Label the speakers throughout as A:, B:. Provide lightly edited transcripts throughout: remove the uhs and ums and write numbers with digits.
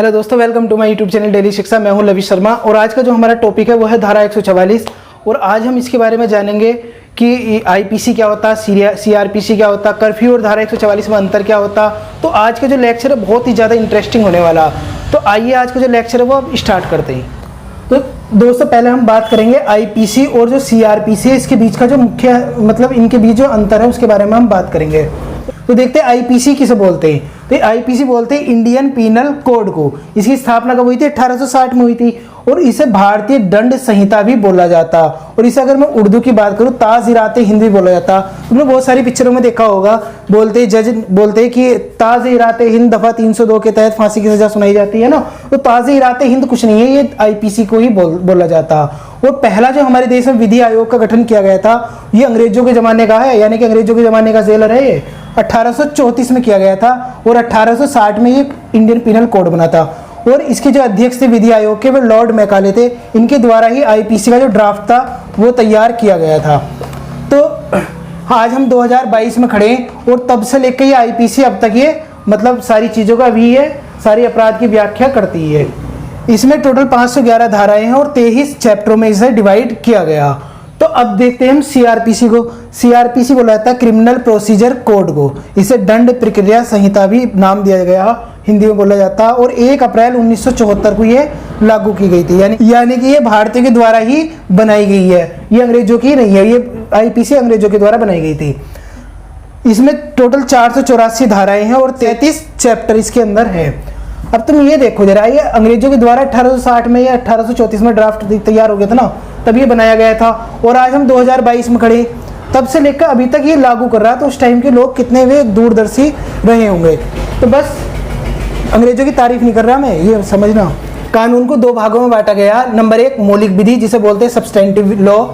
A: Hello दोस्तों, welcome to my YouTube channel daily Shiksha. मैं हूं लवी शर्मा और आज का जो हमारा टॉपिक है वो है धारा 144। और आज हम इसके बारे में जानेंगे कि आईपीसी क्या होता है, सीआरपीसी क्या होता है, कर्फ्यू और धारा 144 में अंतर क्या होता। तो आज का जो लेक्चर है बहुत ही ज़्यादा इंटरेस्टिंग होने वाला। तो आइए आज का जो लेक्चर है वो अब स्टार्ट करते हैं। तो दोस्तों पहले हम बात करेंगे आईपीसी और जो सीआरपीसी है, इसके बीच का जो मुख्य मतलब इनके बीच जो अंतर है उसके बारे में हम बात करेंगे। तो देखते हैं आईपीसी किसे बोलते हैं। तो आईपीसी बोलते हैं इंडियन पीनल कोड को। इसकी स्थापना कब हुई थी? 1860 में हुई थी। और इसे भारतीय दंड संहिता भी बोला जाता। और इसे अगर मैं उर्दू की बात करूं ताज़-ए-रात हिंद भी बोला जाता। तुमने बहुत सारी पिक्चरों में देखा होगा, जज बोलते हैं कि ताज़-ए-रात हिंद दफा 302 के तहत फांसी की सजा सुनाई जाती है ना। तो ताज़-ए-रात हिंद कुछ नहीं है, ये आईपीसी को ही बोला जाता। और पहला जो हमारे देश में विधि आयोग का गठन किया गया था, ये अंग्रेजों के जमाने का है, यानी कि अंग्रेजों के जमाने का जेलर है। ये 1834 में किया गया था और 1860 में ये इंडियन पीनल कोड बना था। और इसके जो अध्यक्ष थे विधि आयोग के, वो लॉर्ड मैकाले थे। इनके द्वारा ही आईपीसी का जो ड्राफ्ट था वो तैयार किया गया था। तो आज हम 2022 में खड़े हैं और तब से लेकर ये आईपीसी अब तक ये मतलब सारी चीज़ों का भी है, सारी अपराध की व्याख्या करती है। इसमें टोटल 511 धाराएं हैं और 23 चैप्टरों में इसे डिवाइड किया गया। तो अब देखते हैं हम सीआरपीसी को। सीआरपीसी बोला जाता है क्रिमिनल प्रोसीजर कोड को। इसे दंड प्रक्रिया संहिता भी नाम दिया गया, हिंदी में बोला जाता है। और 1 अप्रैल 1974 को ये लागू की गई थी, यानी कि ये भारतीय के द्वारा ही बनाई गई है, ये अंग्रेजों की नहीं है। ये आईपीसी अंग्रेजों के द्वारा बनाई गई थी। इसमें टोटल 484 धाराएं हैं और 33 चैप्टर इसके अंदर है। अब तुम ये देखो जरा, ये अंग्रेजों के द्वारा 1860 में या 1834 में ड्राफ्ट तैयार हो गया था ना, तब ये बनाया गया था। और आज हम 2022 में खड़े, तब से लेकर अभी तक ये लागू कर रहा है। तो उस टाइम के लोग कितने वे दूरदर्शी रहे होंगे। तो बस अंग्रेजों की तारीफ नहीं कर रहा मैं, ये समझना। कानून को 2 भागों में बांटा गया। नंबर 1 मौलिक विधि, जिसे बोलते हैं सब्सटेंटिव लॉ,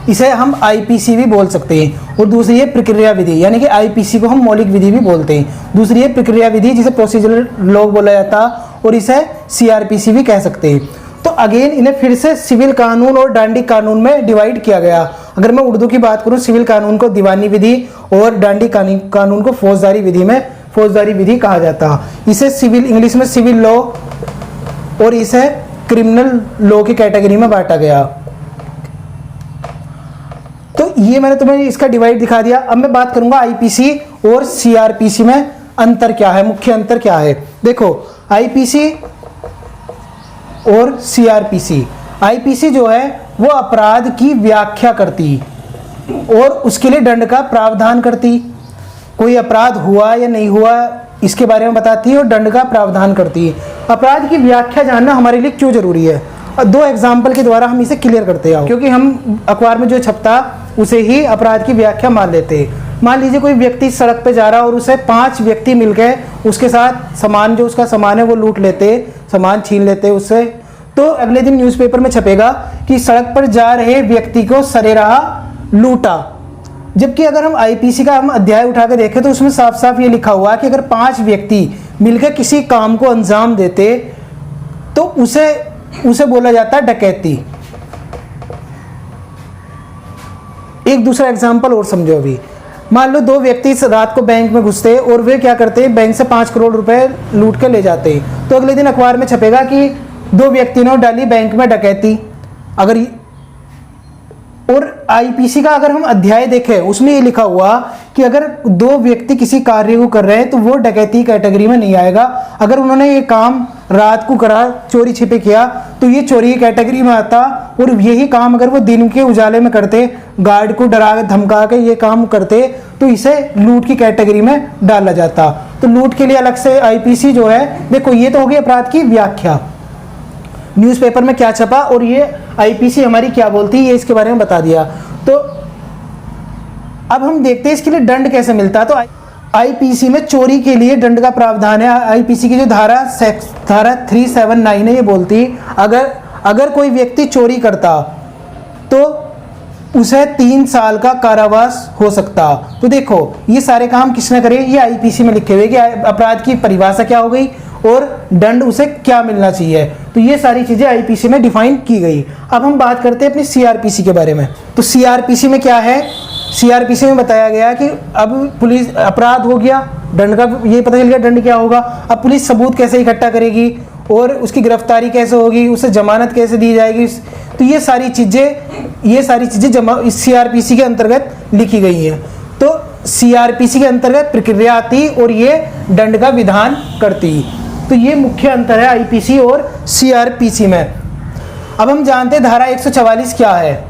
A: इसे हम आईपीसी भी बोल सकते हैं। और दूसरी है प्रक्रिया विधि, यानी कि आईपीसी को हम मौलिक विधि भी बोलते हैं। दूसरी है प्रक्रिया विधि, जिसे प्रोसीजरल लॉ बोला जाता है, और इसे सीआरपीसी भी कह सकते हैं। तो अगेन इन्हें फिर से सिविल कानून और डांडी कानून में डिवाइड किया गया। अगर मैं उर्दू की बात करूं, सिविल कानून को दीवानी विधि और डांडी कानून को फौजदारी विधि में फौजदारी विधि कहा जाता। इसे सिविल इंग्लिश में सिविल लॉ और इसे क्रिमिनल लॉ की कैटेगरी में बांटा गया। तो ये मैंने तुम्हें इसका डिवाइड दिखा दिया। अब मैं बात करूंगा आईपीसी और सीआरपीसी में अंतर क्या है, मुख्य अंतर क्या है। देखो आईपीसी और सीआरपीसी, आईपीसी जो है वो अपराध की व्याख्या करती और उसके लिए दंड का प्रावधान करती। कोई अपराध हुआ या नहीं हुआ इसके बारे में बताती है और दंड का प्रावधान करती है। अपराध की व्याख्या जानना हमारे लिए क्यों जरूरी है, और 2 एग्जाम्पल के द्वारा हम इसे क्लियर करते हैं। क्योंकि हम अखबार में जो छपता उसे ही अपराध की व्याख्या मान लेते हैं। मान लीजिए कोई व्यक्ति सड़क पे जा रहा है और उसे 5 व्यक्ति मिल गए, उसके साथ सामान जो उसका सामान है वो लूट लेते, सामान छीन लेते उससे। तो अगले दिन न्यूज़पेपर में छपेगा कि सड़क पर जा रहे व्यक्ति को सरेराह लूटा। जबकि अगर हम आईपीसी का हम अध्याय उठा के देखें तो उसमें साफ साफ ये लिखा हुआ कि अगर 5 व्यक्ति मिलकर किसी काम को अंजाम देते तो उसे बोला जाता है डकैती। एक दूसरा एग्जाम्पल और समझो। अभी मान लो 2 व्यक्ति रात को बैंक में घुसते और वे क्या करते, बैंक से 5 करोड़ रुपए लूट के ले जाते। तो अगले दिन अखबार में छपेगा कि 2 व्यक्तियों ने डाली बैंक में डकैती। अगर और आईपीसी का अगर हम अध्याय देखें उसमें ये लिखा हुआ कि अगर 2 व्यक्ति किसी कार्य को कर रहे हैं तो वो डकैती कैटेगरी में नहीं आएगा। अगर उन्होंने ये काम रात को करा, चोरी छिपे किया, तो ये चोरी की कैटेगरी में आता। और यही काम अगर वो दिन के उजाले में करते, गार्ड को डरा के धमका के ये काम करते, तो इसे लूट की कैटेगरी में डाला जाता। तो लूट के लिए अलग से आईपीसी जो है, देखो ये तो हो गई अपराध की व्याख्या, न्यूज़पेपर में क्या छपा और ये आईपीसी हमारी क्या बोलती है, ये इसके बारे में बता दिया। तो अब हम देखते हैं इसके लिए दंड कैसे मिलता है। तो आईपीसी में चोरी के लिए दंड का प्रावधान है। आईपीसी की जो धारा 379 है, ये बोलती अगर कोई व्यक्ति चोरी करता तो उसे 3 साल का कारावास हो सकता। तो देखो ये सारे काम किसने करे, ये आईपीसी में लिखे हुए कि अपराध की परिभाषा क्या हो गई और दंड उसे क्या मिलना चाहिए। तो ये सारी चीजें आईपीसी में डिफाइन की गई। अब हम बात करते हैं अपनी सीआरपीसी के बारे में। तो सीआरपीसी में क्या है, सीआरपीसी में बताया गया कि अब पुलिस अपराध हो गया, दंड का ये पता चल गया दंड क्या होगा। अब पुलिस सबूत कैसे इकट्ठा करेगी और उसकी गिरफ्तारी कैसे होगी, उसे जमानत कैसे दी जाएगी। तो ये सारी चीज़ें जमा इस सीआरपीसी के अंतर्गत लिखी गई हैं। तो सीआरपीसी के अंतर्गत प्रक्रिया आती और ये दंड का विधान करती। तो ये मुख्य अंतर है आईपीसी और सीआरपीसी में। अब हम जानते हैं धारा 144 क्या है।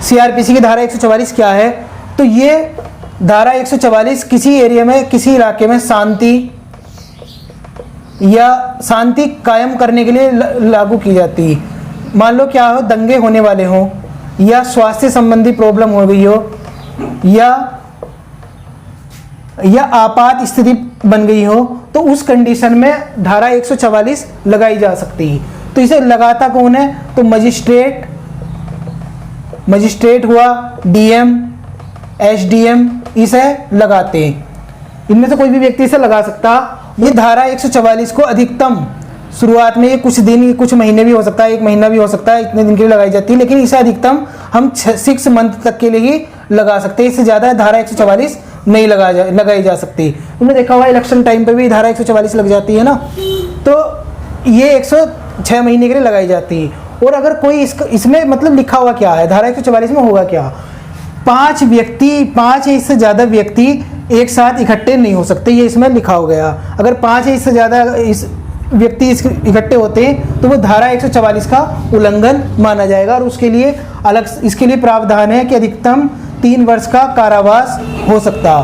A: सीआरपीसी की धारा 144 क्या है? तो ये धारा 144 किसी एरिया में, किसी इलाके में शांति कायम करने के लिए लागू की जाती है। मान लो क्या हो, दंगे होने वाले हों या स्वास्थ्य संबंधी प्रॉब्लम हो गई हो या आपात स्थिति बन गई हो, तो उस कंडीशन में धारा 144 लगाई जा सकती है। तो इसे लगाता कौन है? तो मजिस्ट्रेट हुआ, डीएम, एसडीएम इसे लगाते हैं। इनमें से कोई भी व्यक्ति इसे लगा सकता। ये धारा 144 को अधिकतम शुरुआत में ये कुछ दिन, कुछ महीने भी हो सकता है, 1 महीना भी हो सकता है, इतने दिन के लिए लगाई जाती है, लेकिन इसे अधिकतम हम 6 मंथ तक के लिए ही लगा सकते हैं। इससे ज़्यादा धारा 144 नहीं लगाई जा सकती। तुमने देखा हुआ इलेक्शन टाइम पे भी धारा 144 लग जाती है ना, तो ये 106 महीने के लिए लगाई जाती है। और अगर कोई इसमें मतलब लिखा हुआ क्या है, धारा 144 में होगा क्या? 5 या इससे ज़्यादा व्यक्ति एक साथ इकट्ठे नहीं हो सकते, ये इसमें लिखा हो गया। अगर 5 या इससे ज़्यादा व्यक्ति इकट्ठे होते हैं तो वो धारा 144 का उल्लंघन माना जाएगा और इसके लिए प्रावधान है कि अधिकतम 3 वर्ष का कारावास हो सकता।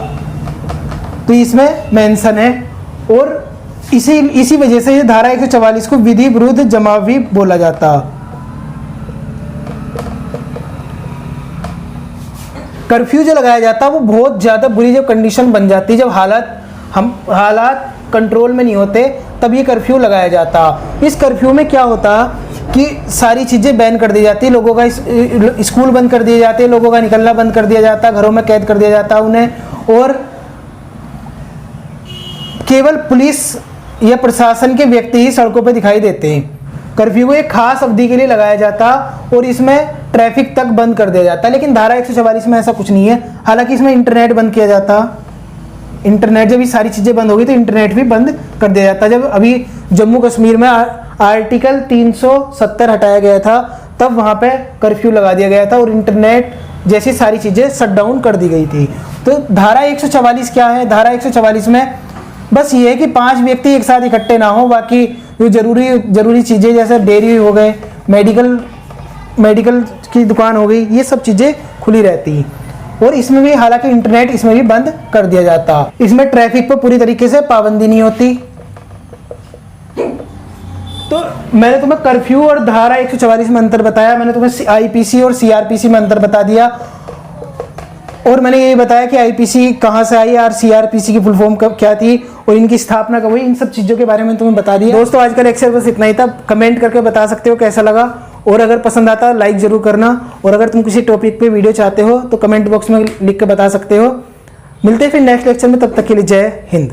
A: तो इसमें मेंशन है। और इसी वजह से ये धारा 144 को विधि विरुद्ध जमाव भी बोला जाता। कर्फ्यू जो लगाया जाता है वो बहुत ज़्यादा बुरी जब कंडीशन बन जाती है, जब हालात कंट्रोल में नहीं होते, तब ये कर्फ्यू लगाया जाता। इस कर्फ्यू में क्या होता कि सारी चीज़ें बैन कर दी जाती, लोगों का स्कूल बंद कर दिए जाते, लोगों का निकलना बंद कर दिया जाता, घरों में कैद कर दिया जाता उन्हें, और केवल पुलिस या प्रशासन के व्यक्ति ही सड़कों पर दिखाई देते हैं। कर्फ्यू को एक खास अवधि के लिए लगाया जाता और इसमें ट्रैफिक तक बंद कर दिया जाता। लेकिन धारा 144 में ऐसा कुछ नहीं है। हालांकि इसमें इंटरनेट बंद किया जाता। इंटरनेट जब ये सारी चीज़ें बंद होगी तो इंटरनेट भी बंद कर दिया जाता। जब अभी जम्मू कश्मीर में आर्टिकल 370 हटाया गया था, तब वहाँ पे कर्फ्यू लगा दिया गया था और इंटरनेट जैसी सारी चीज़ें शट डाउन कर दी गई थी। तो धारा 144 क्या है? धारा 144 में बस ये है कि 5 व्यक्ति एक साथ इकट्ठे ना हो, बाकी जो जरूरी चीज़ें जैसे डेयरी हो गए, मेडिकल की दुकान हो गई, ये सब चीज़ें खुली रहती। और इसमें भी हालांकि इंटरनेट इसमें भी बंद कर दिया जाता। इसमें ट्रैफिक पर पूरी तरीके से पाबंदी नहीं होती। तो मैंने तुम्हें कर्फ्यू और धारा 144 में अंतर बताया, मैंने तुम्हें आईपीसी और सीआरपीसी में अंतर बता दिया, और मैंने ये बताया कि आईपीसी कहाँ से आई और सीआरपीसी की फुल फॉर्म क्या थी और इनकी स्थापना कब हुई। इन सब चीज़ों के बारे में तुम्हें बता दिया। दोस्तों आज का लेक्चर बस इतना ही था। कमेंट करके बता सकते हो कैसा लगा, और अगर पसंद आता लाइक ज़रूर करना, और अगर तुम किसी टॉपिक पे वीडियो चाहते हो तो कमेंट बॉक्स में लिख के बता सकते हो। मिलते हैं फिर नेक्स्ट लेक्चर में, तब तक के लिए जय हिंद।